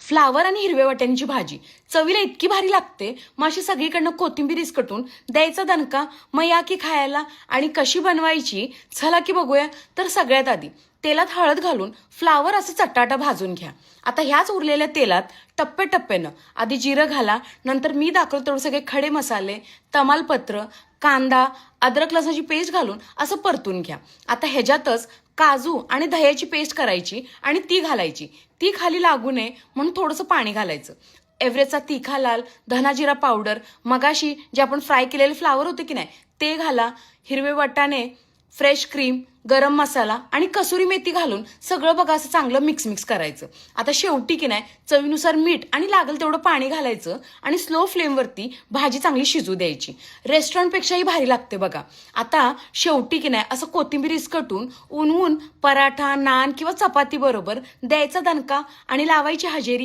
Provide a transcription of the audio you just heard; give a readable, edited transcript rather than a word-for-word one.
Flower आणि हिरव्या वाटाण्याची भाजी चवीला इतकी भारी लागते, मग अशी सगळीकडनं कोथिंबीर इसकटून द्यायचा दणका. मग या की खायला. आणि कशी बनवायची चला की बघूया. तर सगळ्यात आधी तेलात हळद घालून फ्लावर असं चटाटा भाजून घ्या. आता ह्याच उरलेल्या तेलात टप्प्याटप्प्यानं आधी जिरं घाला, नंतर मी दाखवलं तेवढे सगळे खडे मसाले, तमालपत्र, कांदा, अद्रक लसणाची पेस्ट घालून असं परतून घ्या. आता ह्याच्यातच काजू आणि दह्याची पेस्ट करायची आणि ती घालायची. ती खाली लागू नये म्हणून थोडंसं पाणी घालायचं. एव्हरेजचा तिखा लाल, धना जिरा पावडर, मगाशी जे आपण फ्राय केलेले फ्लावर होते की नाही ते घाला, हिरवे वाटाणे, फ्रेश क्रीम, गरम मसाला आणि कसुरी मेथी घालून सगळं बघा असं चांगलं मिक्स करायचं. आता शेवटी की नाही चवीनुसार मीठ आणि लागेल तेवढं पाणी घालायचं आणि स्लो फ्लेमवरती भाजी चांगली शिजू द्यायची. रेस्टॉरंटपेक्षाही भारी लागते बघा. आता शेवटी की नाही असं कोथिंबीर इसकटून ऊन पराठा, नान किंवा चपाती बरोबर द्यायचा दणका आणि लावायची हजेरी.